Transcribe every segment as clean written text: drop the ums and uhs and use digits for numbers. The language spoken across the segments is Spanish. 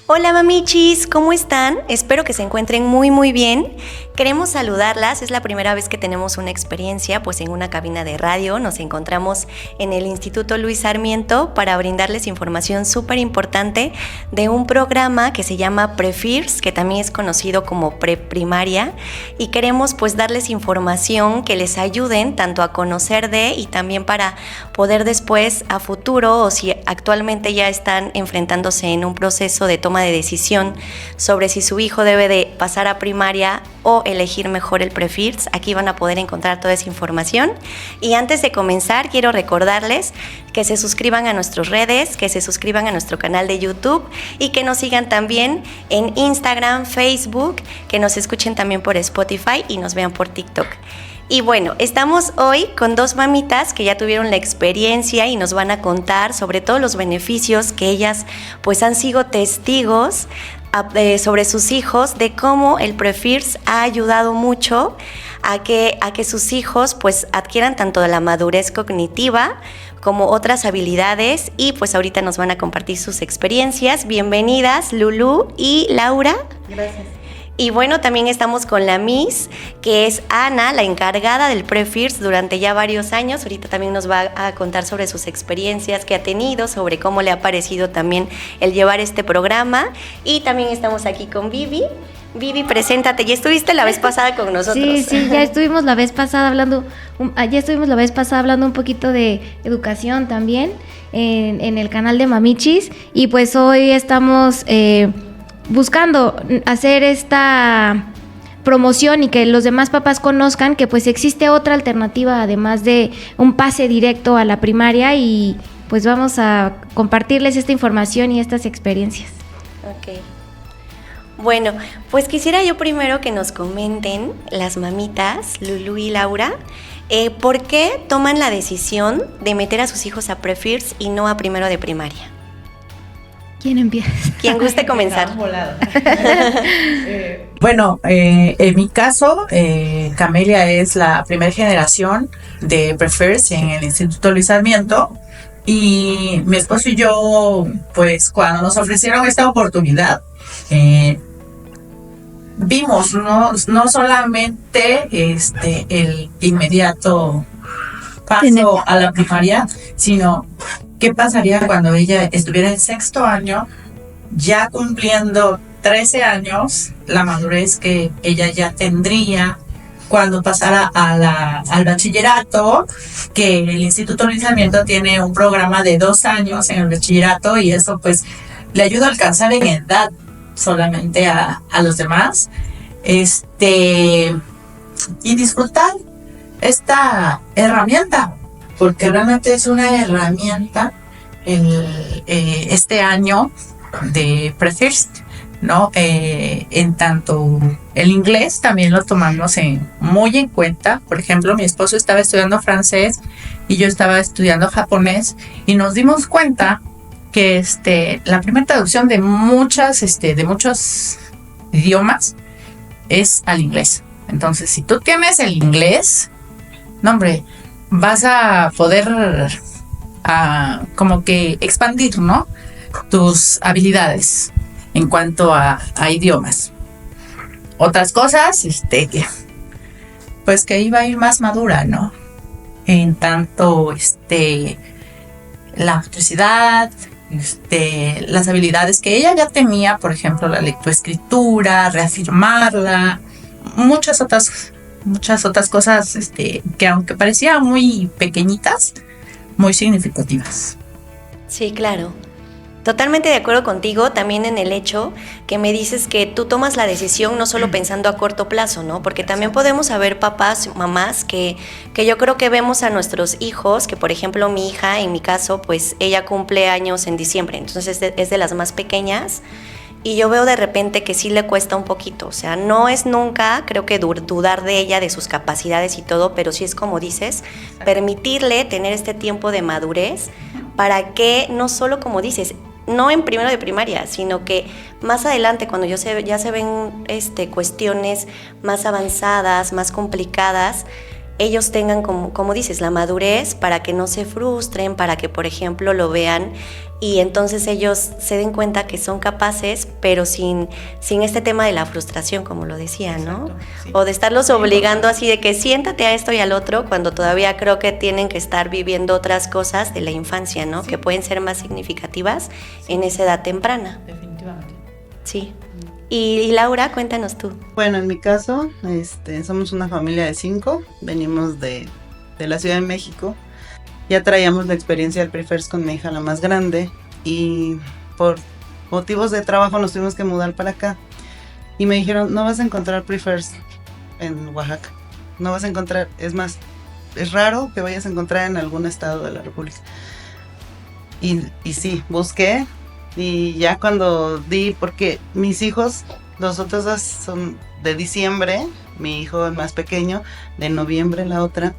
Hola mamichis, ¿cómo están? Espero que se encuentren muy bien. Queremos saludarlas, es la primera vez que tenemos una experiencia pues en una cabina de radio. Nos encontramos en el Instituto Luis Sarmiento para brindarles información súper importante de un programa que se llama Prefirs, que también es conocido como preprimaria, y queremos pues darles información que les ayuden tanto a conocer de y también para poder después a futuro, o si actualmente ya están enfrentándose en un proceso de toma de decisión sobre si su hijo debe de pasar a primaria o elegir mejor el Prefirs. Aquí van a poder encontrar toda esa información. Y antes de comenzar, quiero recordarles que se suscriban a nuestras redes, que se suscriban a nuestro canal de YouTube y que nos sigan también en Instagram, Facebook, que nos escuchen también por Spotify y nos vean por TikTok. Y bueno, estamos hoy con dos mamitas que ya tuvieron la experiencia y nos van a contar sobre todos los beneficios que ellas pues han sido testigos sobre sus hijos, de cómo el Prefirs ha ayudado mucho a que sus hijos pues adquieran tanto de la madurez cognitiva como otras habilidades, y pues ahorita nos van a compartir sus experiencias. Bienvenidas Lulú y Laura. Gracias. Y bueno, también estamos con la Miss, que es Ana, la encargada del Prefirs durante ya varios años. Ahorita también nos va a contar sobre sus experiencias que ha tenido, sobre cómo le ha parecido también el llevar este programa. Y también estamos aquí con Vivi. Vivi, preséntate. Ya estuviste la vez pasada con nosotros. Sí, ya estuvimos la vez pasada hablando un poquito de educación también en el canal de Mamichis, y pues hoy estamos buscando hacer esta promoción y que los demás papás conozcan que pues existe otra alternativa además de un pase directo a la primaria, y pues vamos a compartirles esta información y estas experiencias. Ok. Bueno, pues quisiera yo primero que nos comenten las mamitas, Lulú y Laura, ¿por qué toman la decisión de meter a sus hijos a Prefirs y no a primero de primaria? ¿Quién empieza? ¿Quién guste comenzar? Bueno, en mi caso, Camelia es la primera generación de Prefirs en el Instituto Luis Sarmiento, y mi esposo y yo, pues cuando nos ofrecieron esta oportunidad, vimos no solamente el inmediato paso a la primaria, sino qué pasaría cuando ella estuviera en sexto año, ya cumpliendo 13 años, la madurez que ella ya tendría cuando pasara al bachillerato, que el Instituto Luis Sarmiento tiene un programa de 2 años en el bachillerato, y eso pues le ayuda a alcanzar en edad solamente a los demás, y disfrutar esta herramienta, porque realmente es una herramienta este año de Prefirs, ¿no? En tanto el inglés también lo tomamos muy en cuenta. Por ejemplo, mi esposo estaba estudiando francés y yo estaba estudiando japonés, y nos dimos cuenta que la primera traducción de muchos idiomas es al inglés. Entonces, si tú tienes el inglés, no hombre, vas a poder como que expandir, ¿no?, tus habilidades en cuanto a idiomas. Otras cosas, pues que iba a ir más madura, ¿no? En tanto, la motricidad, las habilidades que ella ya tenía, por ejemplo, la lectoescritura, reafirmarla, muchas otras cosas, que aunque parecían muy pequeñitas, muy significativas. Sí, claro. Totalmente de acuerdo contigo también en el hecho que me dices que tú tomas la decisión no solo pensando a corto plazo, ¿no? Porque también podemos haber papás, mamás que yo creo que vemos a nuestros hijos, que por ejemplo mi hija, en mi caso, pues ella cumple años en diciembre, entonces es de las más pequeñas, y yo veo de repente que sí le cuesta un poquito. O sea, no es nunca, creo que dudar de ella, de sus capacidades y todo, pero sí es como dices, permitirle tener este tiempo de madurez para que no solo, como dices, no en primero de primaria, sino que más adelante, cuando ya se ven cuestiones más avanzadas, más complicadas, ellos tengan, como dices, la madurez para que no se frustren, para que, por ejemplo, lo vean y entonces ellos se den cuenta que son capaces, pero sin este tema de la frustración, como lo decía, ¿no? Exacto, sí. O de estarlos obligando así de que siéntate a esto y al otro, cuando todavía creo que tienen que estar viviendo otras cosas de la infancia, ¿no? Sí. Que pueden ser más significativas en esa edad temprana. Definitivamente. Sí. Y Laura, cuéntanos tú. Bueno, en mi caso, somos una familia de 5, venimos de la Ciudad de México. Ya traíamos la experiencia del Pre-First con mi hija, la más grande, y por motivos de trabajo nos tuvimos que mudar para acá. Y me dijeron, no vas a encontrar Pre-First en Oaxaca, no vas a encontrar, es más, es raro que vayas a encontrar en algún estado de la República. Y sí, busqué, y ya cuando porque mis hijos, los otros dos son de diciembre, mi hijo el más pequeño, de noviembre la otra,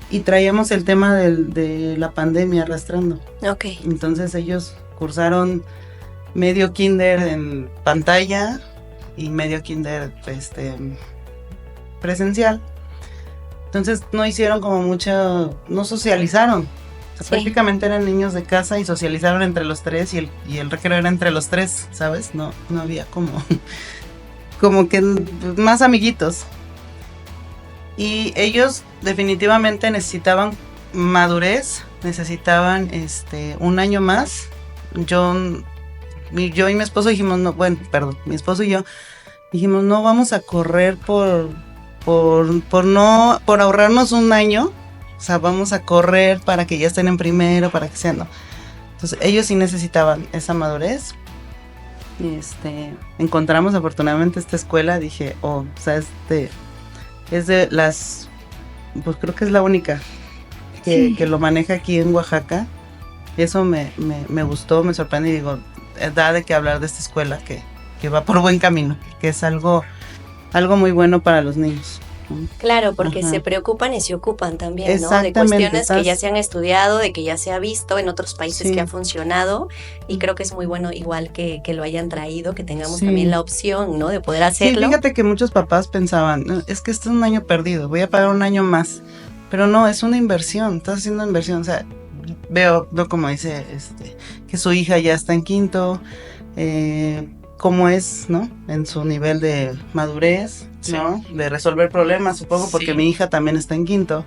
y traíamos el tema de la pandemia arrastrando. Ok. Entonces ellos cursaron medio kinder en pantalla y medio kinder presencial. Entonces no hicieron como no socializaron. O sea, Sí. prácticamente eran niños de casa y socializaron entre los 3 y el recreo era entre los 3, ¿sabes? No había como que más amiguitos. Y ellos definitivamente necesitaban madurez, necesitaban un año más. Yo y mi esposo dijimos, mi esposo y yo dijimos, no vamos a correr por ahorrarnos un año. O sea, vamos a correr para que ya estén en primero, para que sean, ¿no? Entonces, ellos sí necesitaban esa madurez. Encontramos afortunadamente esta escuela, dije, o sea, es de las, pues creo que es la única que lo maneja aquí en Oaxaca. Eso me gustó, me sorprende y digo, da de qué hablar de esta escuela que va por buen camino, que es algo muy bueno para los niños. Claro, porque Ajá. se preocupan y se ocupan también, ¿no? De Exactamente, cuestiones que estás- ya se han estudiado, de que ya se ha visto en otros países Sí. que ha funcionado y creo que es muy bueno igual que lo hayan traído, que tengamos Sí. también la opción, ¿no? De poder Sí, hacerlo. fíjate que muchos papás pensaban, "No, es que este es un año perdido, voy a pagar un año más". Pero no, es una inversión, estás haciendo inversión. O sea, veo, ¿no? Como dice, que su hija ya está en quinto, cómo es, ¿no? En su nivel de madurez, ¿no? De resolver problemas, supongo, porque Sí. mi hija también está en quinto.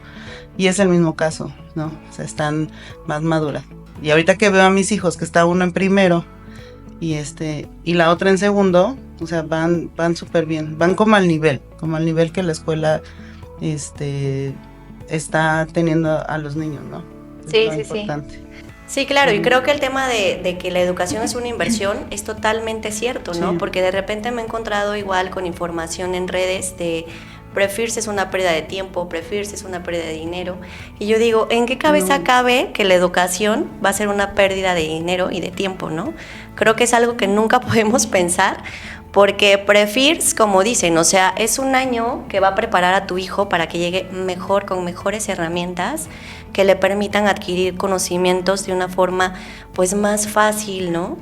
Y es el mismo caso, ¿no? O sea, están más maduras. Y ahorita que veo a mis hijos, que está uno en primero y la otra en segundo, o sea, van súper bien, van como al nivel que la escuela está teniendo a los niños, ¿no? Es Sí, lo sí, sí. importante. Sí, claro, y Ujú. creo que el tema de que la educación es una inversión es totalmente cierto, ¿no? Sí. Porque de repente me he encontrado igual con información en redes de Pre-First es una pérdida de tiempo, Pre-First es una pérdida de dinero. Y yo digo, ¿en qué cabeza No. cabe que la educación va a ser una pérdida de dinero y de tiempo, ¿no? Creo que es algo que nunca podemos pensar, porque Pre-First, como dicen, o sea, es un año que va a preparar a tu hijo para que llegue mejor, con mejores herramientas que le permitan adquirir conocimientos de una forma pues más fácil, ¿no?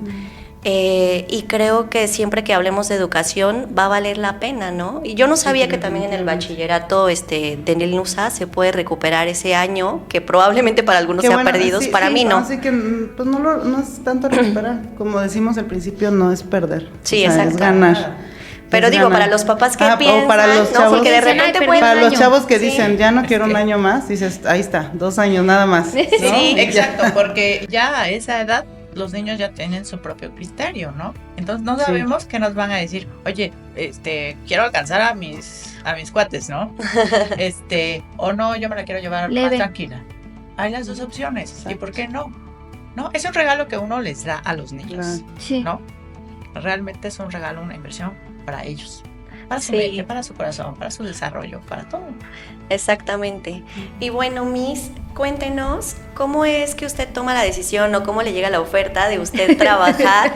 Y creo que siempre que hablemos de educación va a valer la pena, ¿no? Y yo no sabía que también en el bachillerato de NUSA se puede recuperar ese año, que probablemente para algunos Qué sea bueno, perdido, sí, para sí, mí no. Así que pues no es tanto recuperar, como decimos al principio, no es perder. Sí, o sea, exacto. es ganar. Pero Es digo, ganar. para los papás que o piensan, para los ¿no? chavos, Porque de Dicen, repente "Ay, pueden... para los chavos que Sí. dicen, ya no quiero un que- año más, dices, ahí está, 2 años nada más. ¿no? Sí, Ya. Exacto, porque ya a esa edad los niños ya tienen su propio criterio, ¿no? Entonces no Sí. sabemos qué nos van a decir. Oye, quiero alcanzar a mis cuates, ¿no? O no, yo me la quiero llevar más Leve. tranquila. Hay las dos opciones. ¿Y Exacto. por qué no? ¿No? Es un regalo que uno les da a los niños, Claro. Sí. ¿no? Realmente es un regalo, una inversión para ellos. Para su Sí. mente, para su corazón, para su desarrollo, para todo. Exactamente. Y bueno, Miss, cuéntenos cómo es que usted toma la decisión o cómo le llega la oferta de usted trabajar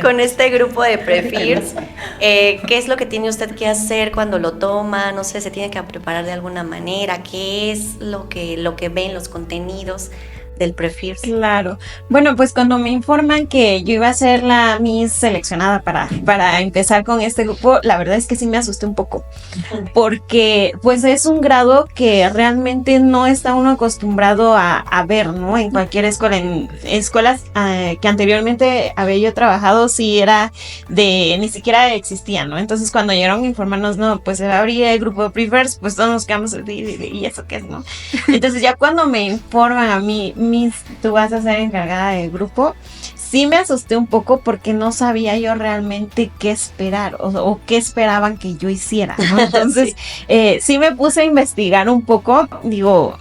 con este grupo de Pre-First. ¿Qué es lo que tiene usted que hacer cuando lo toma? No sé, se tiene que preparar de alguna manera. ¿Qué es lo que ven los contenidos? del Prefirst. Claro. Bueno, pues cuando me informan que yo iba a ser la Miss seleccionada para empezar con este grupo, la verdad es que sí me asusté un poco, porque pues es un grado que realmente no está uno acostumbrado a ver, ¿no? En cualquier escuela, en escuelas que anteriormente había yo trabajado, sí era ni siquiera existía, ¿no? Entonces cuando llegaron a informarnos, no, pues se va a abrir el grupo de Prefirst, pues todos nos quedamos ¿y eso qué es, no? Entonces ya cuando me informan a mí, Miss, tú vas a ser encargada del grupo, sí me asusté un poco porque no sabía yo realmente qué esperar o qué esperaban que yo hiciera, ¿no? Entonces sí me puse a investigar un poco, digo,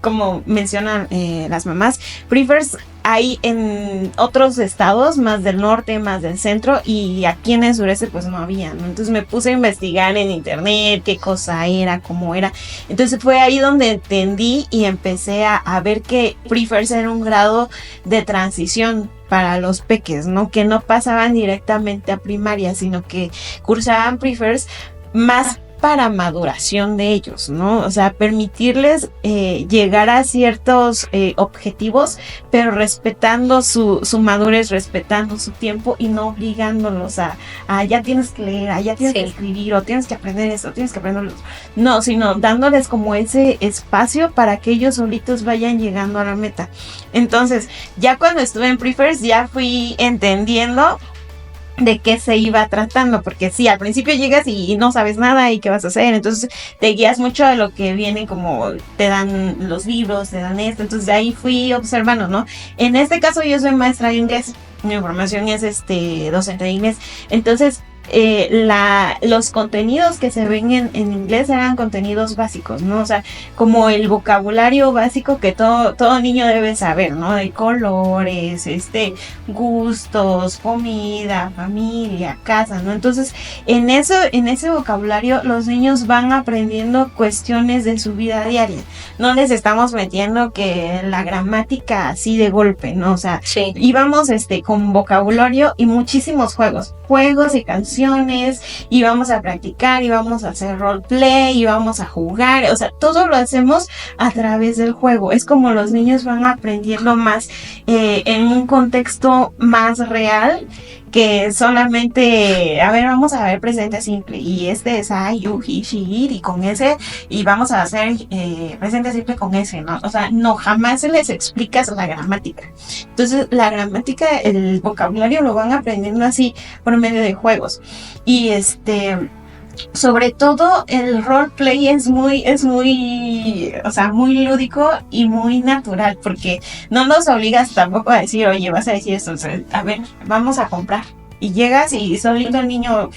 como mencionan las mamás, Prefirst hay en otros estados, más del norte, más del centro, y aquí en el sureste pues no había, ¿no? Entonces me puse a investigar en internet qué cosa era, cómo era. Entonces fue ahí donde entendí y empecé a ver que Prefirst era un grado de transición para los peques, ¿no? Que no pasaban directamente a primaria, sino que cursaban Prefirst más para maduración de ellos, ¿no? O sea, permitirles llegar a ciertos objetivos, pero respetando su madurez, respetando su tiempo y no obligándolos a ya tienes que leer, ya tienes que escribir, o tienes que aprender esto, tienes que aprenderlo. No, sino dándoles como ese espacio para que ellos solitos vayan llegando a la meta. Entonces, ya cuando estuve en Prefirst, ya fui entendiendo de qué se iba tratando, porque sí, al principio llegas y no sabes nada y qué vas a hacer, entonces te guías mucho de lo que viene, como te dan los libros, te dan esto, entonces de ahí fui observando, ¿no? En este caso yo soy maestra de inglés, mi formación es docente de inglés, entonces los contenidos que se ven en inglés eran contenidos básicos, ¿no? O sea, como el vocabulario básico que todo niño debe saber, ¿no? De colores, gustos, comida, familia, casa, ¿no? Entonces, en ese vocabulario los niños van aprendiendo cuestiones de su vida diaria. No les estamos metiendo que la gramática así de golpe, ¿no? O sea, íbamos con vocabulario y muchísimos juegos y canciones, y vamos a practicar, y vamos a hacer roleplay, y vamos a jugar, o sea, todo lo hacemos a través del juego. Es como los niños van aprendiendo más en un contexto más real que solamente, vamos a ver presente simple, y es I, you, he, she, it, y con ese, y vamos a hacer presente simple con ese, ¿no? O sea, no, jamás se les explica la gramática. Entonces, la gramática, el vocabulario lo van aprendiendo así por medio de juegos. Y sobre todo el roleplay es muy, o sea, muy lúdico y muy natural, porque no nos obligas tampoco a decir, oye, vas a decir esto, o sea, a ver, vamos a comprar. Y llegas y solito el niño,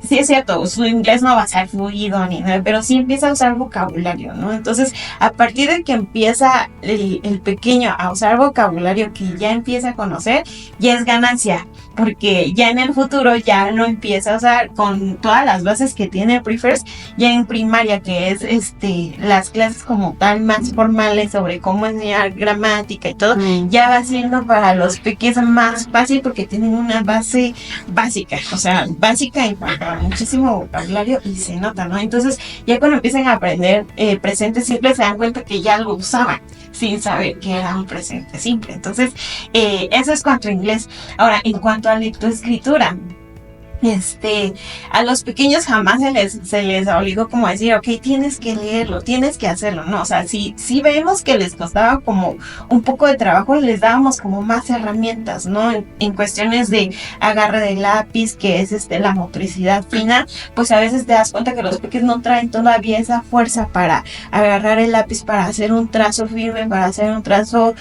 sí es cierto, su inglés no va a ser fluido ni nada, pero sí empieza a usar vocabulario, ¿no? Entonces, a partir de que empieza el pequeño a usar vocabulario que ya empieza a conocer, ya es ganancia, porque ya en el futuro ya lo empieza a usar con todas las bases que tiene Prefirst, ya en primaria, que es las clases como tal más formales sobre cómo enseñar gramática y todo, ya va siendo para los pequeños más fácil porque tienen una base básica, o sea, básica en cuanto a muchísimo vocabulario, y se nota, ¿no? Entonces, ya cuando empiezan a aprender presente simple, se dan cuenta que ya lo usaban sin saber que era un presente simple. Entonces, eso es cuanto a inglés. Ahora, en cuanto a lectoescritura, a los pequeños jamás se les obligó como a decir, ok, tienes que leerlo, tienes que hacerlo, ¿no? O sea, si vemos que les costaba como un poco de trabajo, les dábamos como más herramientas, ¿no? En cuestiones de agarre de lápiz, que es la motricidad fina, pues a veces te das cuenta que los pequeños no traen todavía esa fuerza para agarrar el lápiz, para hacer un trazo firme, para hacer un trazo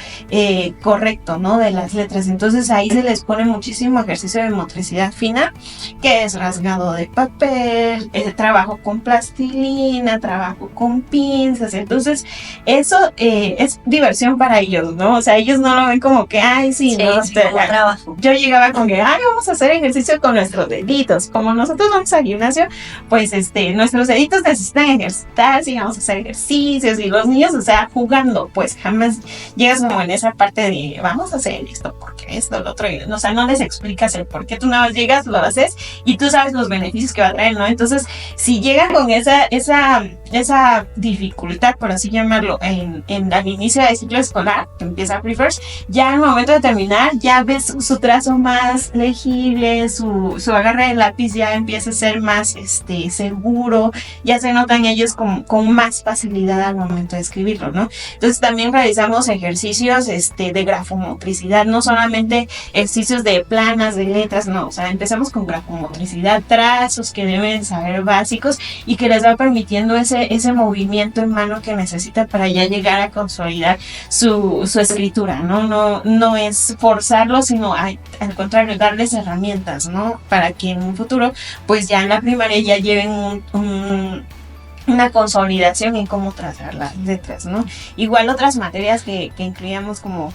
correcto, ¿no? De las letras. Entonces ahí se les pone muchísimo ejercicio de motricidad fina, que es rasgado de papel, trabajo con plastilina, trabajo con pinzas. Entonces eso es diversión para ellos, ¿no? O sea, ellos no lo ven como que, ay, sí, no, trabajo. Yo llegaba con que, ay, vamos a hacer ejercicio con nuestros deditos. Como nosotros vamos al gimnasio, pues nuestros deditos necesitan ejercitarse y vamos a hacer ejercicios, y los niños, o sea, jugando, pues jamás llegas como en esa parte de vamos a hacer esto, porque esto, lo otro, o sea, no les explicas el por qué. Tú nada más llegas, lo haces tienes y tú sabes los beneficios que va a traer, ¿no? Entonces, si llegan con esa dificultad, por así llamarlo, al inicio del ciclo escolar, que empieza Prefirst, ya al momento de terminar, ya ves su trazo más legible, su agarre de lápiz ya empieza a ser más seguro, ya se notan ellos con más facilidad al momento de escribirlo, ¿no? Entonces también realizamos ejercicios de grafomotricidad, no solamente ejercicios de planas, de letras, no, o sea, empezamos con grafomotricidad, trazos que deben saber básicos y que les va permitiendo ese movimiento en mano que necesita para ya llegar a consolidar su escritura, ¿no? No es forzarlo, sino al contrario, darles herramientas, ¿no? Para que en un futuro, pues ya en la primaria ya lleven una consolidación en cómo trazar las letras, ¿no? Igual otras materias que incluíamos como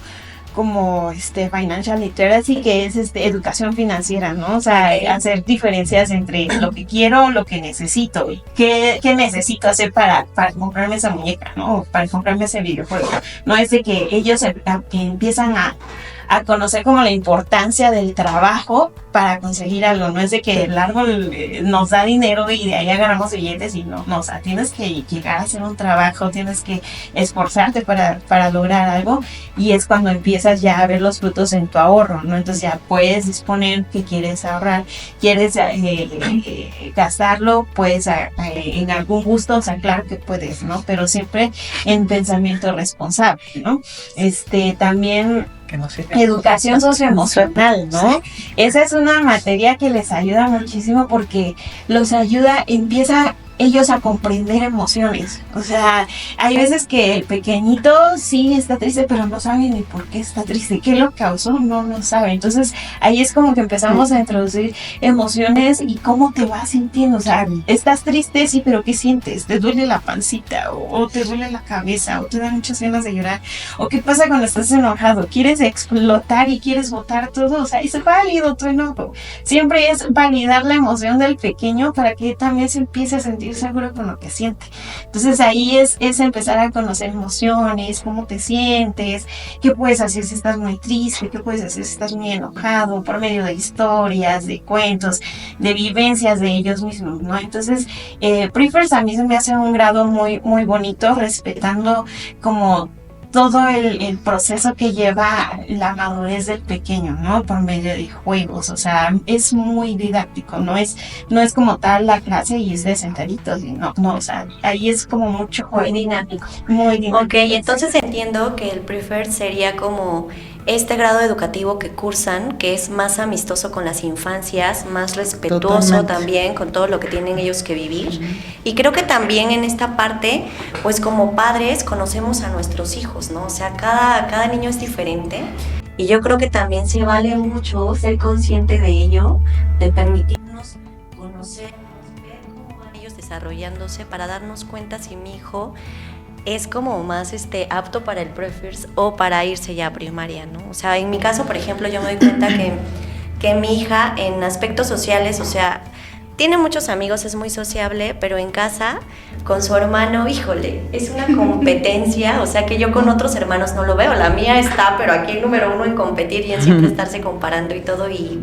financial literacy, que es educación financiera, ¿no? O sea, hacer diferencias entre lo que quiero, lo que necesito, y qué necesito hacer para comprarme esa muñeca, ¿no? O para comprarme ese videojuego. No es de que ellos empiezan a conocer como la importancia del trabajo para conseguir algo, no es de que el árbol nos da dinero y de ahí agarramos billetes y no, o sea, tienes que llegar a hacer un trabajo, tienes que esforzarte para lograr algo y es cuando empiezas ya a ver los frutos en tu ahorro, ¿no? Entonces ya puedes disponer que quieres ahorrar, quieres gastarlo, puedes en algún gusto, o sea, claro que puedes, ¿no? Pero siempre en pensamiento responsable, ¿no? También educación socioemocional, ¿no? Esa es una materia que les ayuda muchísimo porque los ayuda, empieza ellos a comprender emociones. O sea, hay veces que el pequeñito sí está triste, pero no sabe ni por qué está triste. ¿Qué lo causó? No sabe. Entonces, ahí es como que empezamos a introducir emociones y cómo te vas sintiendo. O sea, estás triste, sí, pero ¿qué sientes? ¿Te duele la pancita? ¿O te duele la cabeza? ¿O te dan muchas ganas de llorar? ¿O qué pasa cuando estás enojado? ¿Quieres explotar y quieres botar todo? O sea, es válido tu enojo. Siempre es validar la emoción del pequeño para que también se empiece a sentir seguro con lo que siente. Entonces ahí es empezar a conocer emociones, cómo te sientes, qué puedes hacer si estás muy triste, qué puedes hacer si estás muy enojado, por medio de historias, de cuentos, de vivencias de ellos mismos, ¿no? Entonces Prefirst a mí se me hace un grado muy, muy bonito, respetando como todo el proceso que lleva la madurez del pequeño, ¿no? Por medio de juegos, o sea, es muy didáctico, no es como tal la clase y es de sentaditos, no, o sea, ahí es como mucho juego. Muy dinámico. Muy dinámico. Ok, entonces entiendo que el Prefirst sería como este grado educativo que cursan, que es más amistoso con las infancias, más respetuoso Totalmente. También con todo lo que tienen ellos que vivir. Y creo que también en esta parte, pues como padres conocemos a nuestros hijos, ¿no? O sea, cada niño es diferente. Y yo creo que también se vale mucho ser consciente de ello, de permitirnos conocernos, ver cómo van ellos desarrollándose para darnos cuenta si mi hijo es como más apto para el Prefirst o para irse ya a primaria, ¿no? O sea, en mi caso, por ejemplo, yo me doy cuenta que mi hija en aspectos sociales, o sea, tiene muchos amigos, es muy sociable, pero en casa con su hermano, híjole, es una competencia, o sea que yo con otros hermanos no lo veo, la mía está, pero aquí el número uno en competir y en siempre estarse comparando y todo, y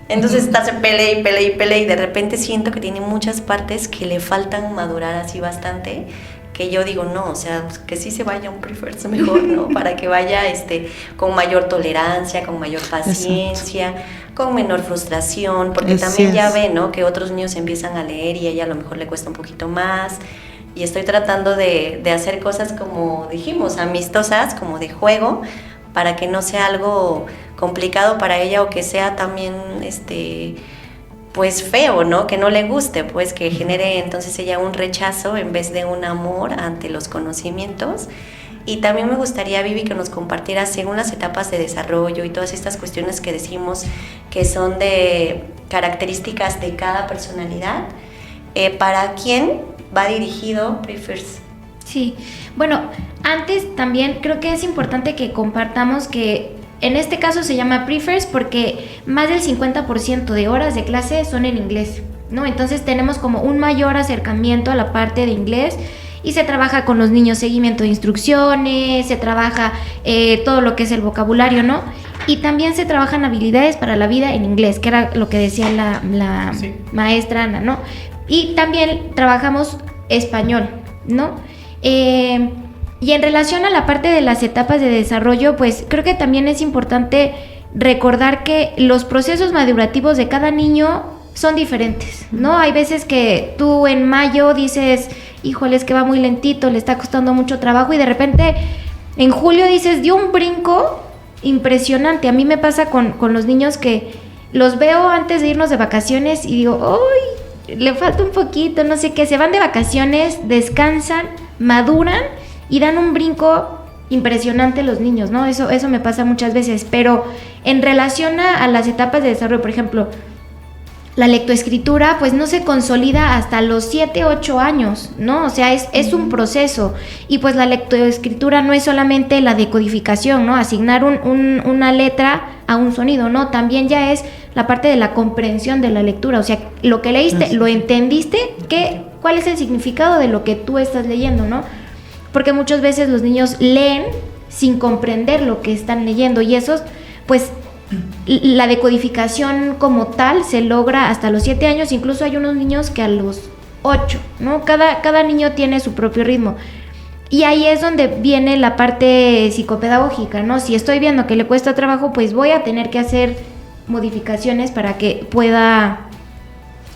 entonces estarse pelea y de repente siento que tiene muchas partes que le faltan madurar así bastante, que yo digo, no, o sea, que sí se vaya un Prefirst mejor, ¿no? Para que vaya con mayor tolerancia, con mayor paciencia, con menor frustración, porque también ya ve, ¿no? Que otros niños empiezan a leer y a ella a lo mejor le cuesta un poquito más. Y estoy tratando de hacer cosas como dijimos, amistosas, como de juego, para que no sea algo complicado para ella o que sea también, pues feo, ¿no? Que no le guste, pues que genere entonces ella un rechazo en vez de un amor ante los conocimientos. Y también me gustaría, Vivi, que nos compartieras según las etapas de desarrollo y todas estas cuestiones que decimos que son de características de cada personalidad, ¿para quién va dirigido Prefirst? Sí, bueno, antes también creo que es importante que compartamos que en este caso se llama Prefirst porque más del 50% de horas de clase son en inglés, ¿no? Entonces tenemos como un mayor acercamiento a la parte de inglés y se trabaja con los niños seguimiento de instrucciones, se trabaja todo lo que es el vocabulario, ¿no? Y también se trabajan habilidades para la vida en inglés, que era lo que decía la maestra Ana, ¿no? Y también trabajamos español, ¿no? Y en relación a la parte de las etapas de desarrollo, pues creo que también es importante recordar que los procesos madurativos de cada niño son diferentes, ¿no? Hay veces que tú en mayo dices, híjole, es que va muy lentito, le está costando mucho trabajo, y de repente en julio dices, dio un brinco impresionante. A mí me pasa con los niños que los veo antes de irnos de vacaciones y digo, ¡ay! Le falta un poquito, no sé qué. Se van de vacaciones, descansan, maduran y dan un brinco impresionante los niños, ¿no? Eso me pasa muchas veces. Pero en relación a las etapas de desarrollo, por ejemplo, la lectoescritura pues no se consolida hasta los 7, 8 años, ¿no? O sea, es un proceso. Y pues la lectoescritura no es solamente la decodificación, ¿no? Asignar una letra a un sonido, ¿no? También ya es la parte de la comprensión de la lectura. O sea, lo que leíste, ¿lo entendiste? ¿Cuál es el significado de lo que tú estás leyendo, no? Porque muchas veces los niños leen sin comprender lo que están leyendo, y eso, pues, la decodificación como tal se logra hasta los 7 años, incluso hay unos niños que a los 8, ¿no? Cada niño tiene su propio ritmo. Y ahí es donde viene la parte psicopedagógica, ¿no? Si estoy viendo que le cuesta trabajo, pues voy a tener que hacer modificaciones para que pueda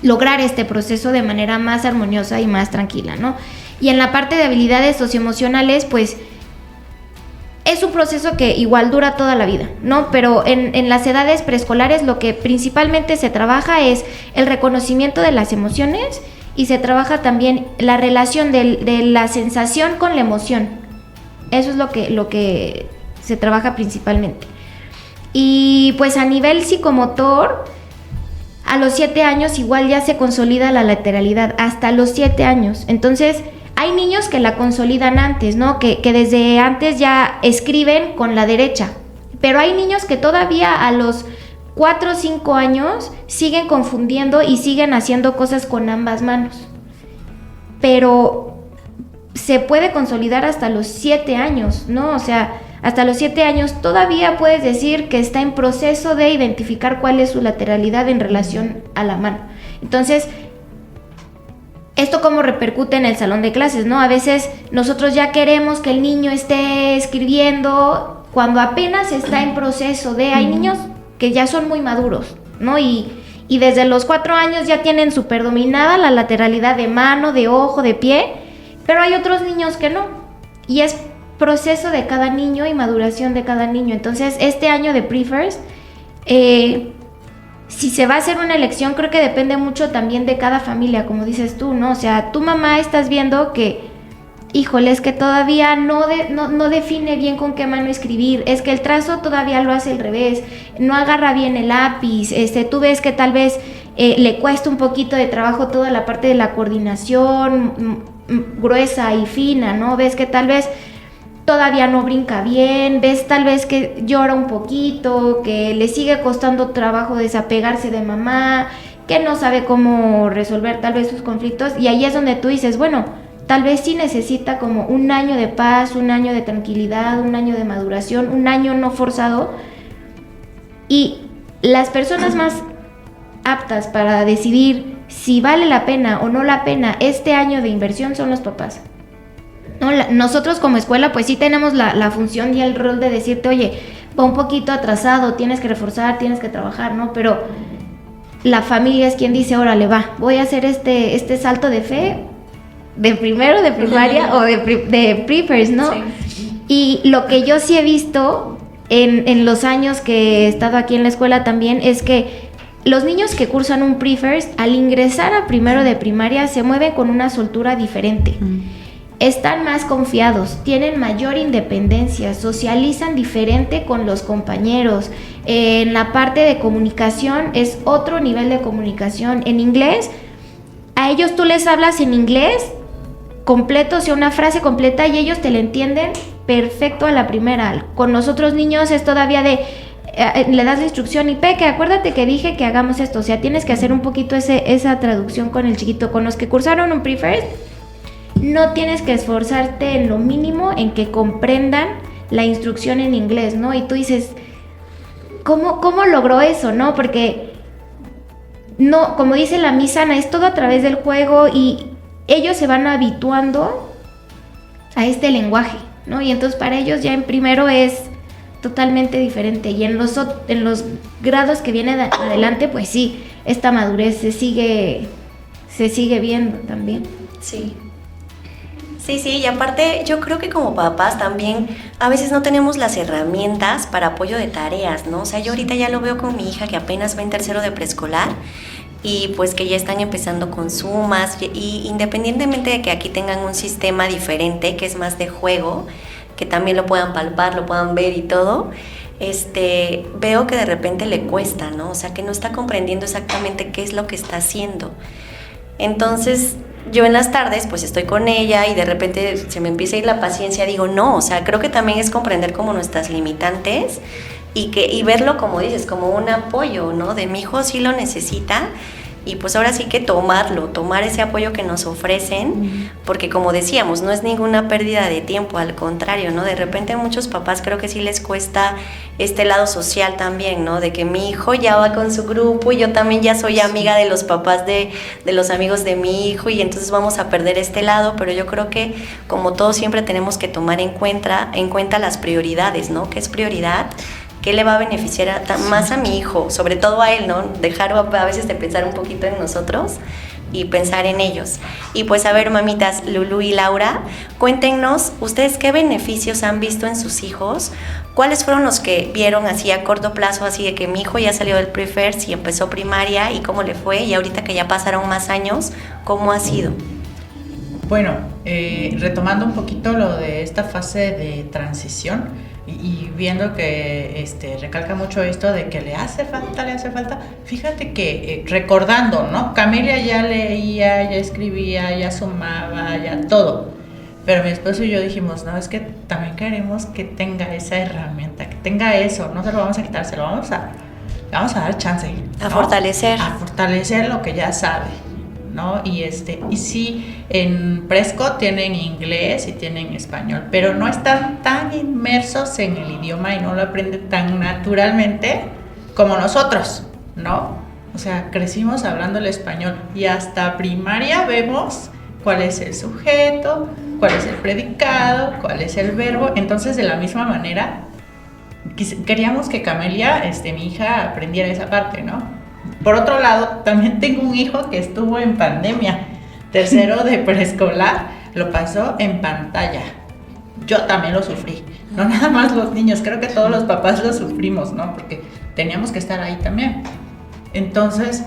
lograr este proceso de manera más armoniosa y más tranquila, ¿no? Y en la parte de habilidades socioemocionales, pues es un proceso que igual dura toda la vida, ¿no? Pero en las edades preescolares lo que principalmente se trabaja es el reconocimiento de las emociones, y se trabaja también la relación de la sensación con la emoción. Eso es lo que se trabaja principalmente. Y pues a nivel psicomotor, a los 7 años igual ya se consolida la lateralidad, hasta los 7 años. Entonces, hay niños que la consolidan antes, ¿no? Que desde antes ya escriben con la derecha. Pero hay niños que todavía a los 4 o 5 años siguen confundiendo y siguen haciendo cosas con ambas manos. Pero se puede consolidar hasta los 7 años, ¿no? O sea, hasta los 7 años todavía puedes decir que está en proceso de identificar cuál es su lateralidad en relación a la mano. Entonces, ¿esto cómo repercute en el salón de clases, no? A veces nosotros ya queremos que el niño esté escribiendo cuando apenas está en proceso de... Hay niños que ya son muy maduros, ¿no? Y desde los 4 años ya tienen súper dominada la lateralidad de mano, de ojo, de pie, pero hay otros niños que no. Y es proceso de cada niño y maduración de cada niño. Entonces, este año de Pre-First, si se va a hacer una elección, creo que depende mucho también de cada familia, como dices tú, ¿no? O sea, tu mamá estás viendo que, híjole, es que todavía no define bien con qué mano escribir, es que el trazo todavía lo hace al revés, no agarra bien el lápiz, tú ves que tal vez le cuesta un poquito de trabajo toda la parte de la coordinación gruesa y fina, ¿no? Ves que tal vez todavía no brinca bien, ves tal vez que llora un poquito, que le sigue costando trabajo desapegarse de mamá, que no sabe cómo resolver tal vez sus conflictos, y ahí es donde tú dices, bueno, tal vez sí necesita como un año de paz, un año de tranquilidad, un año de maduración, un año no forzado, y las personas más aptas para decidir si vale la pena o no la pena este año de inversión son los papás. No, nosotros como escuela pues sí tenemos la función y el rol de decirte, oye, va un poquito atrasado, tienes que reforzar, tienes que trabajar, ¿no? Pero la familia es quien dice, órale, va, voy a hacer este salto de fe, de primero, de primaria o de Pre-First, ¿no? Sí. Y lo que yo sí he visto en los años que he estado aquí en la escuela también es que los niños que cursan un Pre-First, al ingresar a primero de primaria, se mueven con una soltura diferente. Están más confiados, tienen mayor independencia, socializan diferente con los compañeros. En la parte de comunicación es otro nivel de comunicación. En inglés, a ellos tú les hablas en inglés completo, o sea, una frase completa, y ellos te la entienden perfecto a la primera. Con los otros niños es todavía de... le das la instrucción y Peque, acuérdate que dije que hagamos esto. O sea, tienes que hacer un poquito esa traducción con el chiquito. Con los que cursaron un Pre-First, no tienes que esforzarte en lo mínimo en que comprendan la instrucción en inglés, ¿no? Y tú dices, ¿cómo logró eso, no? Porque no, como dice la Misana, es todo a través del juego y ellos se van habituando a este lenguaje, ¿no? Y entonces para ellos ya en primero es totalmente diferente y en los grados que vienen adelante, pues sí, esta madurez se sigue viendo también. Sí. Sí, y aparte yo creo que como papás también a veces no tenemos las herramientas para apoyo de tareas, ¿no? O sea, yo ahorita ya lo veo con mi hija que apenas va en tercero de preescolar y pues que ya están empezando con sumas y independientemente de que aquí tengan un sistema diferente que es más de juego, que también lo puedan palpar, lo puedan ver y todo, veo que de repente le cuesta, ¿no? O sea, que no está comprendiendo exactamente qué es lo que está haciendo. Entonces, yo en las tardes pues estoy con ella y de repente se me empieza a ir la paciencia, digo, no, o sea, creo que también es comprender como nuestras limitantes y verlo, como dices, como un apoyo, ¿no? De mi hijo sí lo necesita y pues ahora sí que tomar ese apoyo que nos ofrecen, porque como decíamos, no es ninguna pérdida de tiempo, al contrario, ¿no? De repente a muchos papás creo que sí les cuesta este lado social también, ¿no? De que mi hijo ya va con su grupo y yo también ya soy amiga de los papás de los amigos de mi hijo y entonces vamos a perder este lado, pero yo creo que como todos siempre tenemos que tomar en cuenta las prioridades, ¿no? ¿Qué es prioridad? ¿Qué le va a beneficiar más a mi hijo? Sobre todo a él, ¿no? Dejar a veces de pensar un poquito en nosotros y pensar en ellos. Y pues a ver, mamitas, Lulu y Laura, cuéntenos, ¿ustedes qué beneficios han visto en sus hijos? ¿Cuáles fueron los que vieron así a corto plazo, así de que mi hijo ya salió del pre-first y empezó primaria y cómo le fue? Y ahorita que ya pasaron más años, ¿cómo ha sido? Bueno, retomando un poquito lo de esta fase de transición y viendo que recalca mucho esto de que le hace falta, fíjate que recordando, ¿no? Camelia ya leía, ya escribía, ya sumaba, ya todo, pero mi esposo y yo dijimos, no, es que también queremos que tenga esa herramienta, que tenga eso, no se lo vamos a quitar, le vamos a dar chance, ¿no? A fortalecer lo que ya sabe, ¿no? Y sí, en Presco tienen inglés y tienen español, pero no están tan inmersos en el idioma y no lo aprenden tan naturalmente como nosotros, ¿no? O sea, crecimos hablando el español y hasta primaria vemos cuál es el sujeto, cuál es el predicado, cuál es el verbo. Entonces, de la misma manera, queríamos que Camelia, mi hija, aprendiera esa parte, ¿no? Por otro lado, también tengo un hijo que estuvo en pandemia, tercero de preescolar, lo pasó en pantalla. Yo también lo sufrí, no nada más los niños, creo que todos los papás lo sufrimos, ¿no? Porque teníamos que estar ahí también. Entonces,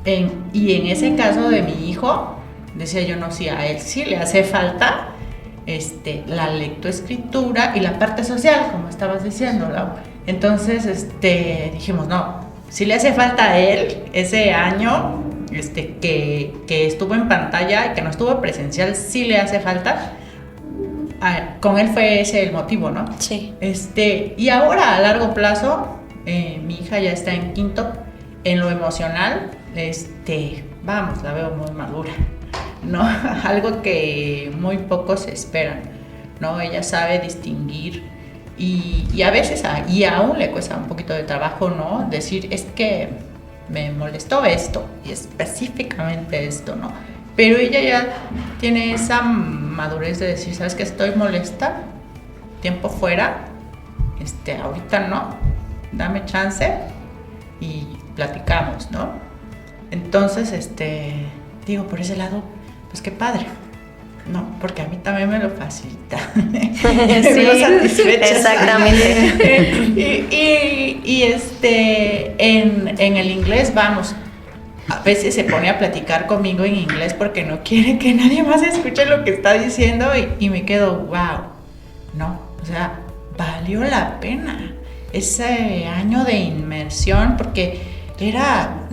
en ese caso de mi hijo, decía yo, no, si a él sí le hace falta la lectoescritura y la parte social, como estabas diciendo, Lau. Entonces, dijimos, no, si le hace falta a él ese año que estuvo en pantalla y que no estuvo presencial, sí le hace falta. Con él fue ese el motivo, ¿no? Sí. Y ahora a largo plazo, mi hija ya está en quinto. En lo emocional, vamos, la veo muy madura, ¿no? Algo que muy pocos esperan, ¿no? Ella sabe distinguir y a veces, y aún le cuesta un poquito de trabajo, ¿no? Decir, es que me molestó esto, y específicamente esto, ¿no? Pero ella ya tiene esa madurez de decir, ¿sabes qué? Estoy molesta, tiempo fuera, ahorita no, dame chance y platicamos, ¿no? Entonces, digo, por ese lado, pues qué padre, ¿no? Porque a mí también me lo facilita. Sí, exactamente. En el inglés, vamos, a veces se pone a platicar conmigo en inglés porque no quiere que nadie más escuche lo que está diciendo y me quedo, wow, ¿no? O sea, valió la pena ese año de inmersión porque era,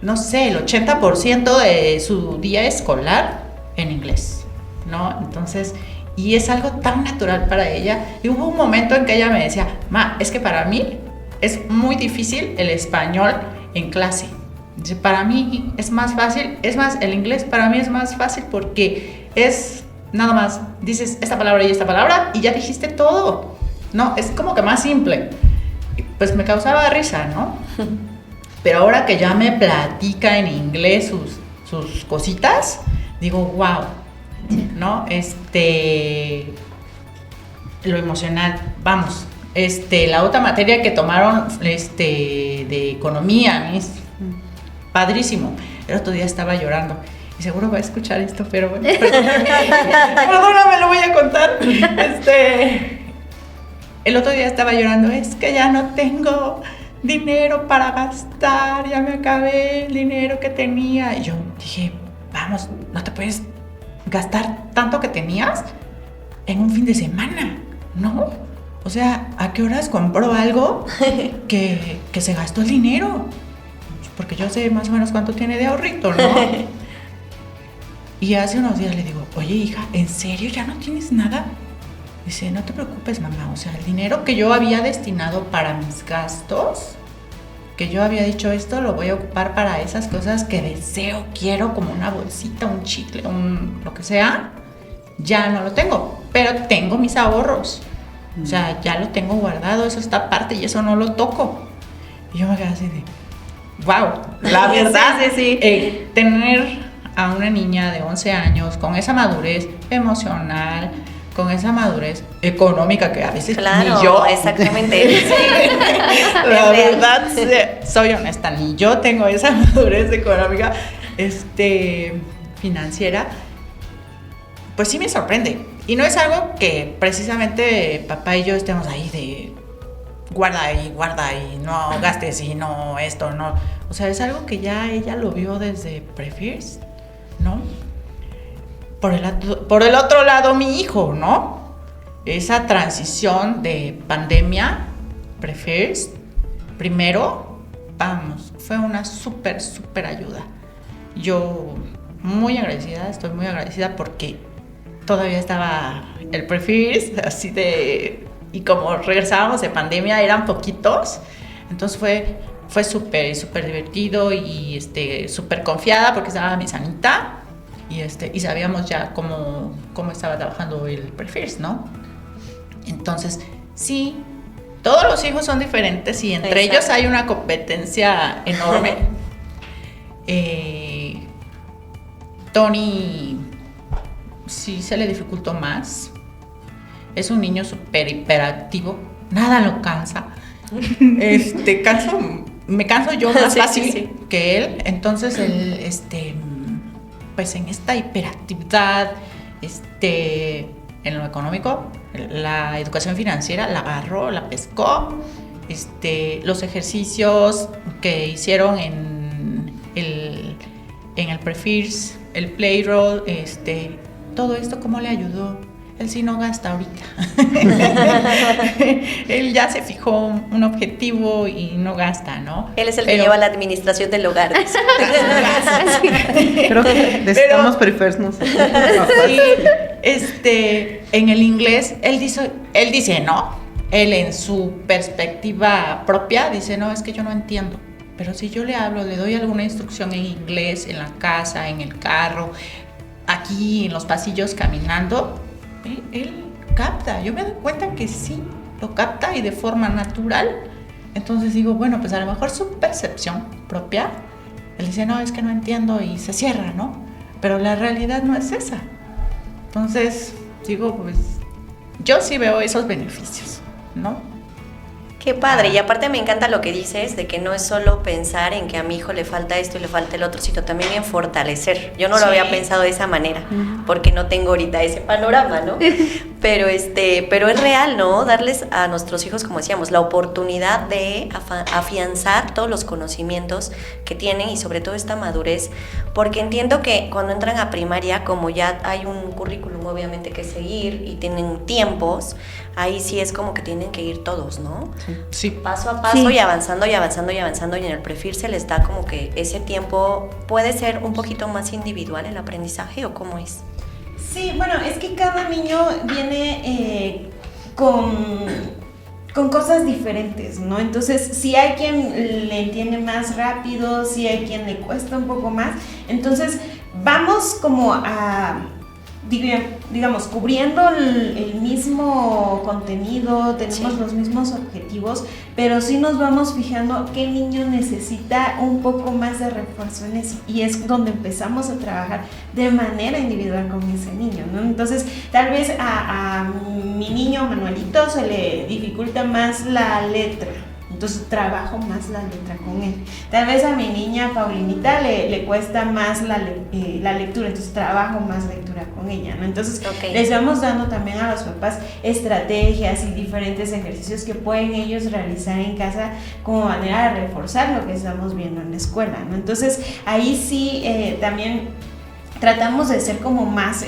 no sé, el 80% de su día escolar en inglés, ¿no? Entonces, y es algo tan natural para ella. Y hubo un momento en que ella me decía, ma, es que para mí es muy difícil el español en clase. Dice, para mí es más fácil, es más, el inglés para mí es más fácil porque es nada más, dices esta palabra y ya dijiste todo, ¿no? Es como que más simple. pues me causaba risa, ¿no? Pero ahora que ya me platica en inglés sus cositas, digo, wow, ¿no? Lo emocional, vamos. La otra materia que tomaron, de economía, padrísimo. El otro día estaba llorando. Y seguro va a escuchar esto, pero bueno, perdóname, lo voy a contar. El otro día estaba llorando, es que ya no tengo dinero para gastar, ya me acabé el dinero que tenía. Y yo dije, vamos, no te puedes gastar tanto que tenías en un fin de semana, ¿no? O sea, ¿a qué horas compró algo que se gastó el dinero? Porque yo sé más o menos cuánto tiene de ahorrito, ¿no? Y hace unos días le digo, oye, hija, ¿en serio ya no tienes nada? Dice, no te preocupes, mamá, o sea, el dinero que yo había destinado para mis gastos, que yo había dicho, esto lo voy a ocupar para esas cosas que deseo, quiero, como una bolsita, un chicle, lo que sea, ya no lo tengo, pero tengo mis ahorros. O sea, ya lo tengo guardado, eso está aparte y eso no lo toco. Y yo me quedé así de, wow, la verdad, sí. Tener a una niña de 11 años con esa madurez emocional, con esa madurez económica que a veces claro, ni yo. Exactamente. Sí. La verdad, soy honesta, ni yo tengo esa madurez económica, financiera. Pues sí me sorprende. Y no es algo que precisamente papá y yo estemos ahí de guarda y no gastes y no esto, no. O sea, es algo que ya ella lo vio desde Prefirst, ¿no? Por el otro lado, mi hijo, ¿no? Esa transición de pandemia, Prefirst, primero, vamos, fue una súper ayuda. Yo estoy muy agradecida porque todavía estaba el Prefirst, así de... Y como regresábamos de pandemia, eran poquitos, entonces fue súper divertido y súper confiada porque estaba mi sanita y sabíamos ya cómo estaba trabajando el Prefirst, ¿no? Entonces, sí, todos los hijos son diferentes y entre ellos hay una competencia enorme. Tony sí se le dificultó más. Es un niño súper hiperactivo, nada lo cansa. Me canso yo más fácil que él. Entonces él, pues en esta hiperactividad, en lo económico, la educación financiera la agarró, la pescó. Los ejercicios que hicieron en el Prefirst, el Playroll, todo esto cómo le ayudó. Él sí no gasta ahorita. Él ya se fijó un objetivo y no gasta, ¿no? Él es el que lleva la administración del hogar. Creo que necesitamos Prefirst nosotros. Sí, en el inglés, él dice no. Él en su perspectiva propia dice, no, es que yo no entiendo. Pero si yo le hablo, le doy alguna instrucción en inglés, en la casa, en el carro, aquí en los pasillos caminando, él capta. Yo me doy cuenta que sí, lo capta y de forma natural. Entonces digo, bueno, pues a lo mejor su percepción propia, él dice, no, es que no entiendo y se cierra, ¿no? Pero la realidad no es esa. Entonces digo, pues yo sí veo esos beneficios, ¿no? Qué padre, y aparte me encanta lo que dices, de que no es solo pensar en que a mi hijo le falta esto y le falta el otro, sino también en fortalecer. Yo no lo había pensado de esa manera, porque no tengo ahorita ese panorama, ¿no? Pero es real, ¿no? Darles a nuestros hijos, como decíamos, la oportunidad de afianzar todos los conocimientos que tienen y sobre todo esta madurez, porque entiendo que cuando entran a primaria, como ya hay un currículum obviamente que seguir y tienen tiempos, ahí sí es como que tienen que ir todos, ¿no? Sí. Paso a paso y avanzando y avanzando y avanzando, y en el Prefirst se les da como que ese tiempo puede ser un poquito más individual el aprendizaje, ¿o cómo es? Sí, bueno, es que cada niño viene con cosas diferentes, ¿no? Entonces, si hay quien le entiende más rápido, si hay quien le cuesta un poco más, entonces vamos como a digamos, cubriendo el mismo contenido, tenemos los mismos objetivos, pero sí nos vamos fijando qué niño necesita un poco más de refuerzo y es donde empezamos a trabajar de manera individual con ese niño, ¿no? Entonces, tal vez a mi niño Manuelito se le dificulta más la letra. Entonces trabajo más la letra con él. Tal vez a mi niña Paulinita le cuesta más la lectura, entonces trabajo más lectura con ella, ¿no? Entonces les vamos dando también a los papás estrategias y diferentes ejercicios que pueden ellos realizar en casa como manera de reforzar lo que estamos viendo en la escuela, ¿no? Entonces ahí sí también tratamos de ser como más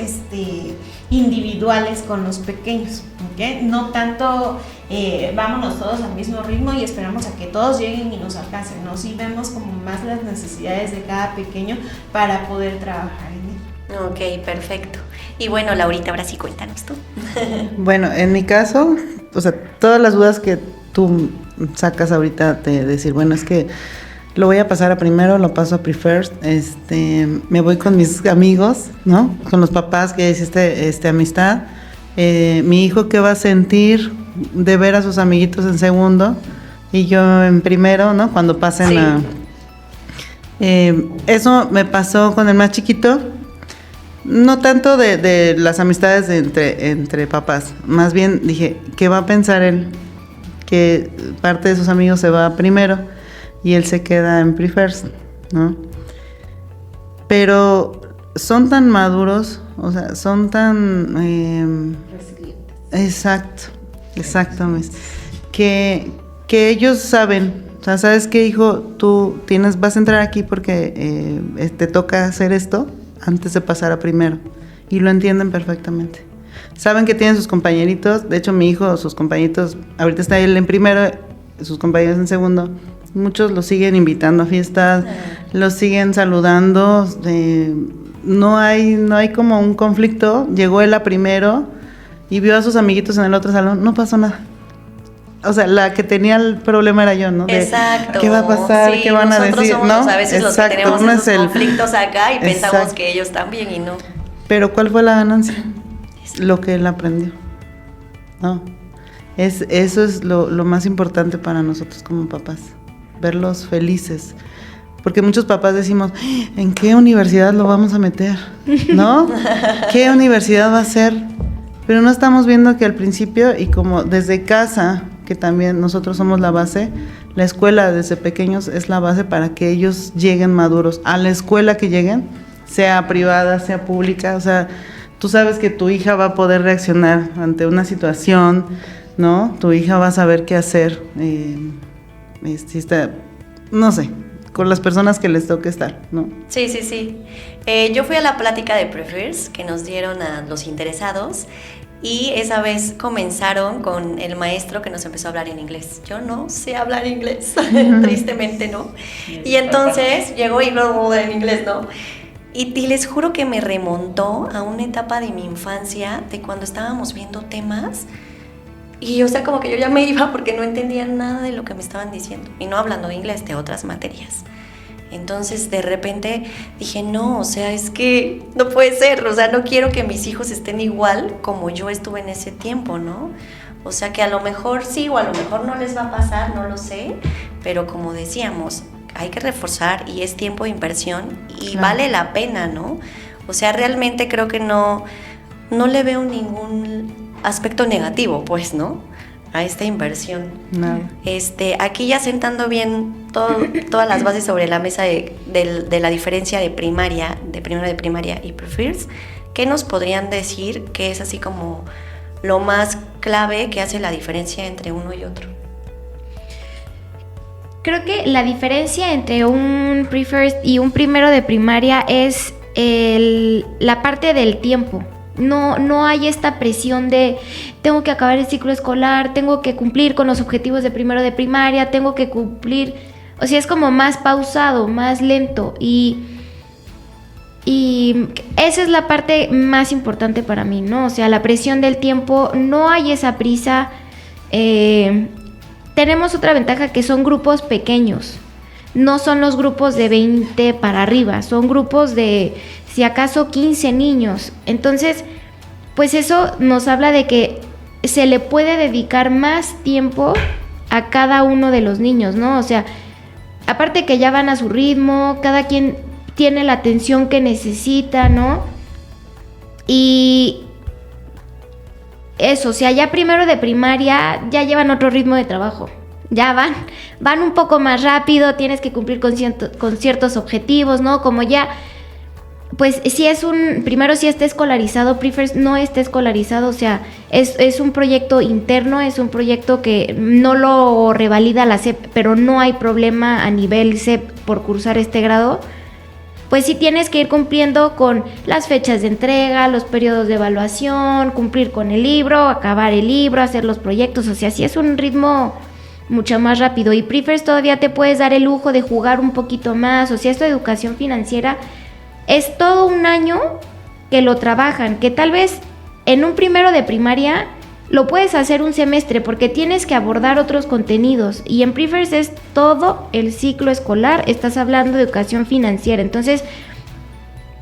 individuales con los pequeños, ¿ok? No tanto vámonos todos al mismo ritmo y esperamos a que todos lleguen y nos alcancen, ¿no? Sí vemos como más las necesidades de cada pequeño para poder trabajar en él. Ok, perfecto. Y bueno, Laurita, ahora sí cuéntanos tú. Bueno, en mi caso, o sea, todas las dudas que tú sacas ahorita de decir, bueno, es que lo voy a pasar a primero, lo paso a pre-first, me voy con mis amigos, ¿no? Con los papás que hiciste amistad. Mi hijo, ¿qué va a sentir de ver a sus amiguitos en segundo y yo en primero, ¿no? Cuando pasen sí. Eso me pasó con el más chiquito, no tanto de las amistades entre papás, más bien dije, ¿qué va a pensar él? Que parte de sus amigos se va primero y él se queda en pre-first, ¿no? Pero son tan maduros, o sea, son tan... Exactamente. Que ellos saben, o sea, ¿sabes qué, hijo? Tú vas a entrar aquí porque te toca hacer esto antes de pasar a primero. Y lo entienden perfectamente. Saben que tienen sus compañeritos, de hecho mi hijo, sus compañeritos, ahorita está él en primero, sus compañeros en segundo. Muchos los siguen invitando a fiestas, los siguen saludando, no hay como un conflicto. Llegó él a primero y vio a sus amiguitos en el otro salón, no pasó nada. O sea, la que tenía el problema era yo, ¿no? Exacto. ¿Qué va a pasar? Sí, ¿Qué van a decir? Somos ¿No? a veces los que tenemos esos conflictos acá y pensamos que ellos también y no. Pero ¿cuál fue la ganancia? Lo que él aprendió, ¿no? Eso es lo más importante para nosotros como papás, verlos felices. Porque muchos papás decimos, ¿en qué universidad lo vamos a meter? ¿No? ¿Qué universidad va a ser? Pero no estamos viendo que al principio, y como desde casa, que también nosotros somos la base, la escuela desde pequeños es la base para que ellos lleguen maduros. A la escuela que lleguen, sea privada, sea pública, o sea, tú sabes que tu hija va a poder reaccionar ante una situación, ¿no? Tu hija va a saber qué hacer, si está, no sé, con las personas que les toque estar, ¿no? Sí. Yo fui a la plática de Prefers que nos dieron a los interesados y esa vez comenzaron con el maestro que nos empezó a hablar en inglés. Yo no sé hablar inglés, tristemente no. Y entonces llegó y habló en inglés, ¿no? Y les juro que me remontó a una etapa de mi infancia, de cuando estábamos viendo temas. Y o sea, como que yo ya me iba porque no entendía nada de lo que me estaban diciendo. Y no hablando de inglés, de otras materias. Entonces, de repente dije, no, o sea, es que no puede ser. O sea, no quiero que mis hijos estén igual como yo estuve en ese tiempo, ¿no? O sea, que a lo mejor sí o a lo mejor no les va a pasar, no lo sé. Pero como decíamos, hay que reforzar y es tiempo de inversión y claro, vale la pena, ¿no? O sea, realmente creo que no le veo ningún aspecto negativo, pues, ¿no? A esta inversión. No. Aquí ya sentando bien todas las bases sobre la mesa de la diferencia de primaria, de primero de primaria y Prefers, ¿qué nos podrían decir que es así como lo más clave que hace la diferencia entre uno y otro? Creo que la diferencia entre un Prefers y un primero de primaria es la parte del tiempo. No hay esta presión de tengo que acabar el ciclo escolar, tengo que cumplir con los objetivos de primero de primaria, tengo que cumplir, o sea, es como más pausado, más lento y esa es la parte más importante para mí, ¿no? O sea, la presión del tiempo, no hay esa prisa. Tenemos otra ventaja que son grupos pequeños, no son los grupos de 20 para arriba, son grupos de si acaso 15 niños. Entonces, pues eso nos habla de que se le puede dedicar más tiempo a cada uno de los niños, ¿no? O sea, aparte que ya van a su ritmo, cada quien tiene la atención que necesita, ¿no? Y eso, o sea, ya primero de primaria ya llevan otro ritmo de trabajo. Ya van un poco más rápido, tienes que cumplir con ciertos objetivos, ¿no? Como ya, pues si es primero si está escolarizado, Prefers no está escolarizado, o sea, es un proyecto interno, es un proyecto que no lo revalida la SEP, pero no hay problema a nivel SEP por cursar este grado. Pues sí tienes que ir cumpliendo con las fechas de entrega, los periodos de evaluación, cumplir con el libro, acabar el libro, hacer los proyectos, o sea, sí es un ritmo mucho más rápido. Y Prefers todavía te puedes dar el lujo de jugar un poquito más, o sea, esto de educación financiera es todo un año que lo trabajan, que tal vez en un primero de primaria lo puedes hacer un semestre porque tienes que abordar otros contenidos, y en Prefers es todo el ciclo escolar, estás hablando de educación financiera, entonces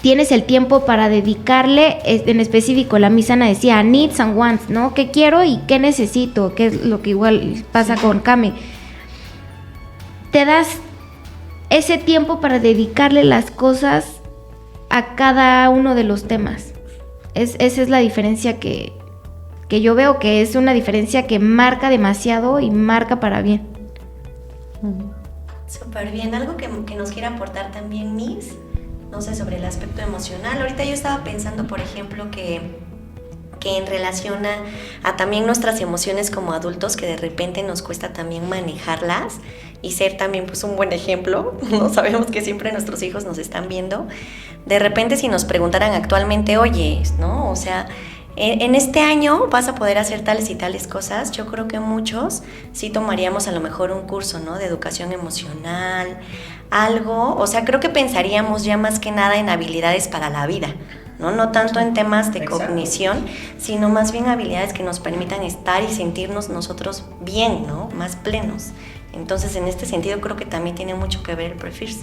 tienes el tiempo para dedicarle, en específico la Miss Ana decía needs and wants, ¿no? ¿Qué quiero y qué necesito? Que es lo que igual pasa con Kame. Te das ese tiempo para dedicarle las cosas a cada uno de los temas. Esa es la diferencia que yo veo, que es una diferencia que marca demasiado y marca para bien. Súper bien. Algo que nos quiera aportar también, Miss, no sé, sobre el aspecto emocional. Ahorita yo estaba pensando, por ejemplo, que en relación a también nuestras emociones como adultos, que de repente nos cuesta también manejarlas y ser también pues un buen ejemplo, ¿no? Sabemos que siempre nuestros hijos nos están viendo. De repente si nos preguntaran actualmente, oye, ¿no? O sea, en este año vas a poder hacer tales y tales cosas, yo creo que muchos sí tomaríamos a lo mejor un curso, ¿no? De educación emocional, algo, o sea, creo que pensaríamos ya más que nada en habilidades para la vida, ¿no? No tanto en temas de cognición, sino más bien habilidades que nos permitan estar y sentirnos nosotros bien, ¿no? Más plenos. Entonces, en este sentido, creo que también tiene mucho que ver el Prefers.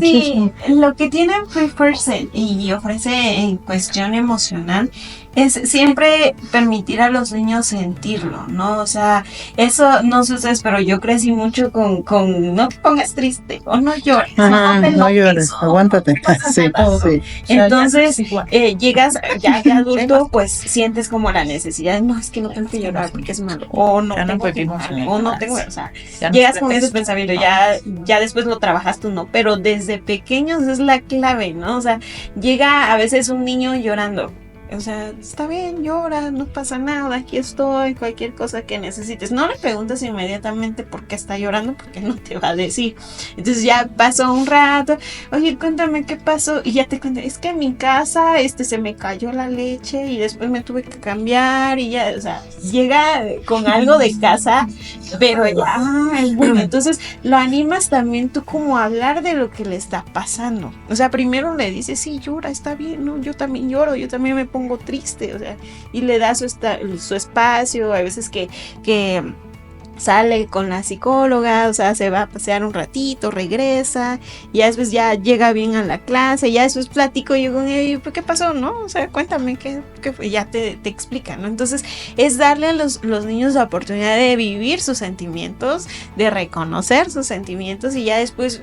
Sí, lo que tiene Prefers y ofrece en cuestión emocional es siempre permitir a los niños sentirlo, ¿no? O sea, eso no sé ustedes, pero yo crecí mucho con no te pongas triste o no llores. No llores, aguántate. Sí, sí. Entonces, llegas ya de adulto, pues sientes como la necesidad, no, es que no tengo que llorar porque es malo, o no tengo que emocionar, o no tengo, o sea, llegas con ese pensamiento, ya después lo trabajas tú, ¿no? Pero desde pequeños es la clave, ¿no? O sea, llega a veces un niño llorando. O sea, está bien, llora, no pasa nada, aquí estoy, cualquier cosa que necesites. No le preguntas inmediatamente por qué está llorando, porque no te va a decir. Entonces ya pasó un rato, oye, cuéntame qué pasó, y ya te cuenta, es que en mi casa se me cayó la leche y después me tuve que cambiar, y ya, o sea, llega con algo de casa, pero ya, bueno, entonces lo animas también tú como a hablar de lo que le está pasando. O sea, primero le dices, sí, llora, está bien, no, yo también lloro, yo también me pongo triste, o sea, y le da su espacio. Hay veces que sale con la psicóloga, o sea, se va a pasear un ratito, regresa, y después ya llega bien a la clase, ya después platico yo con ella, ¿qué pasó, no? O sea, cuéntame qué fue, ya te explica, ¿no? Entonces, es darle a los niños la oportunidad de vivir sus sentimientos, de reconocer sus sentimientos, y ya después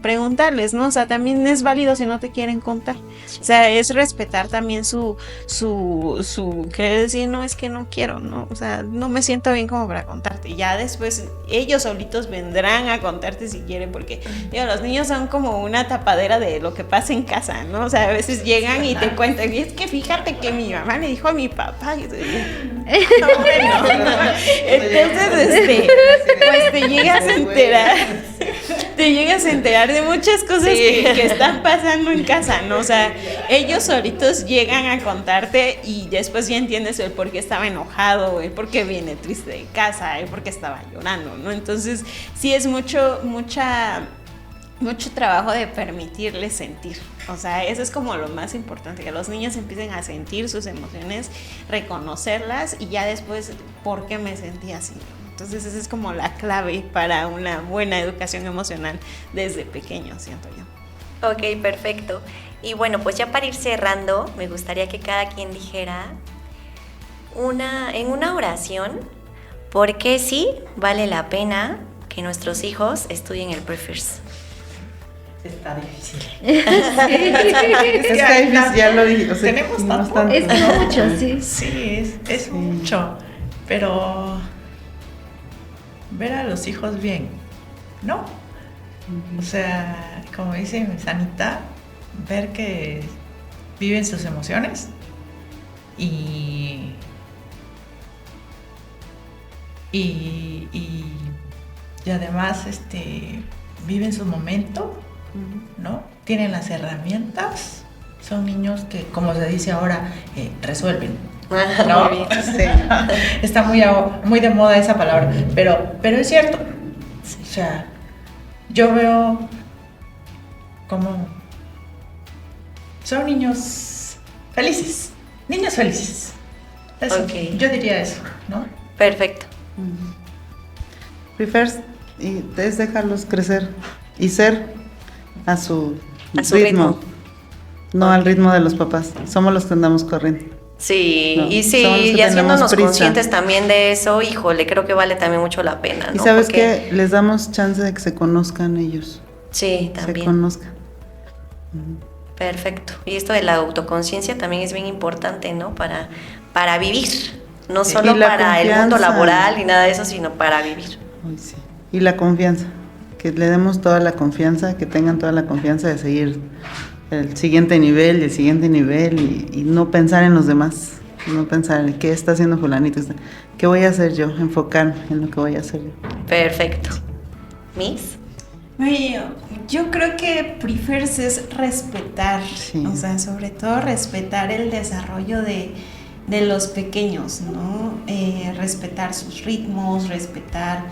preguntarles, ¿no? O sea, también es válido si no te quieren contar. O sea, es respetar también su querer decir, no, es que no quiero, ¿no? O sea, no me siento bien como para contarte. Y ya después ellos solitos vendrán a contarte si quieren, porque digo, los niños son como una tapadera de lo que pasa en casa, ¿no? O sea, a veces llegan y te cuentan, y es que fíjate que mi mamá le dijo a mi papá, y no. Entonces, pues te llegas a enterar de muchas cosas que están pasando en casa, ¿no? O sea, ellos solitos llegan a contarte y después ya entiendes el por qué estaba enojado, el por qué viene triste de casa, el por qué estaba llorando, ¿no? Entonces, sí es mucho trabajo de permitirles sentir. O sea, eso es como lo más importante, que los niños empiecen a sentir sus emociones, reconocerlas, y ya después, ¿por qué me sentí así? Entonces esa es como la clave para una buena educación emocional desde pequeño, siento yo. Ok, perfecto. Y bueno, pues ya para ir cerrando, me gustaría que cada quien dijera en una oración por qué sí vale la pena que nuestros hijos estudien el Pre-First. Está difícil. Está difícil, ya lo dije. O sea, tenemos no es tanto. tanto. Es mucho, sí. Sí, es mucho. Pero ver a los hijos bien, ¿no? O sea, como dice mi Sanita, ver que viven sus emociones y además viven su momento, ¿no? Tienen las herramientas, son niños que, como se dice ahora, resuelven. ¿No? Muy bien. Sí. Está muy de moda esa palabra, pero es cierto. O sea, yo veo como son niños felices. Eso, Ok. yo diría eso, ¿no? Perfecto. Prefers y es dejarlos crecer y ser a su ritmo. no al ritmo de los papás. Somos los que andamos corriendo. Sí, No, y somos los sí, que y tenemos haciéndonos prisa. conscientes también de eso, híjole, creo que vale también mucho la pena, ¿no? Y sabes Porque- que les damos chance de que se conozcan ellos. Sí, Se también. conozcan. Perfecto. Y esto de la autoconciencia también es bien importante, ¿no? Para vivir. No Sí, solo y la para el mundo confianza. laboral y nada de eso, sino para vivir. Ay, sí. Y la confianza. Que le demos toda la confianza, que tengan toda la confianza de seguir el siguiente nivel y el siguiente nivel y no pensar en los demás. No pensar en qué está haciendo fulanito. ¿Qué voy a hacer yo? Enfocar en lo que voy a hacer yo. Perfecto. ¿Miss? Oye, yo creo que prefers es respetar, Sí. o sea, sobre todo respetar el desarrollo de los pequeños, ¿no? Respetar sus ritmos, respetar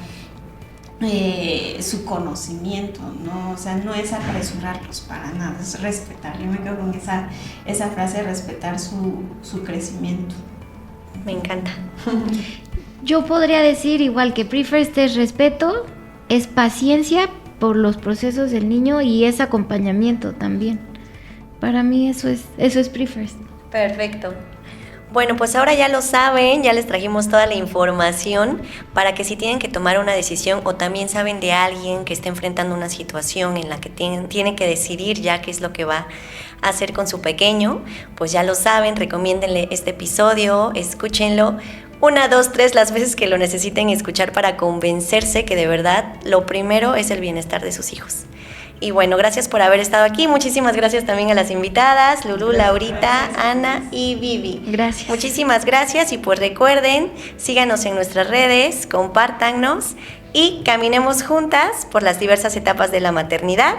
su conocimiento, ¿no? O sea, no es apresurarlos para nada, es respetar. Yo me quedo con esa frase, respetar su crecimiento. Me encanta. Yo podría decir igual que Prefirst es respeto, es paciencia por los procesos del niño y es acompañamiento también. Para mí eso es Prefirst. Perfecto. Bueno, pues ahora ya lo saben, ya les trajimos toda la información para que si tienen que tomar una decisión o también saben de alguien que está enfrentando una situación en la que tiene que decidir ya qué es lo que va a hacer con su pequeño, pues ya lo saben, recomiéndenle este episodio, escúchenlo 1, 2, 3 las veces que lo necesiten escuchar para convencerse que de verdad lo primero es el bienestar de sus hijos. Y bueno, gracias por haber estado aquí. Muchísimas gracias también a las invitadas, Lulú, Laurita, Ana y Vivi. Gracias. Muchísimas gracias y pues recuerden, síganos en nuestras redes, compártannos y caminemos juntas por las diversas etapas de la maternidad.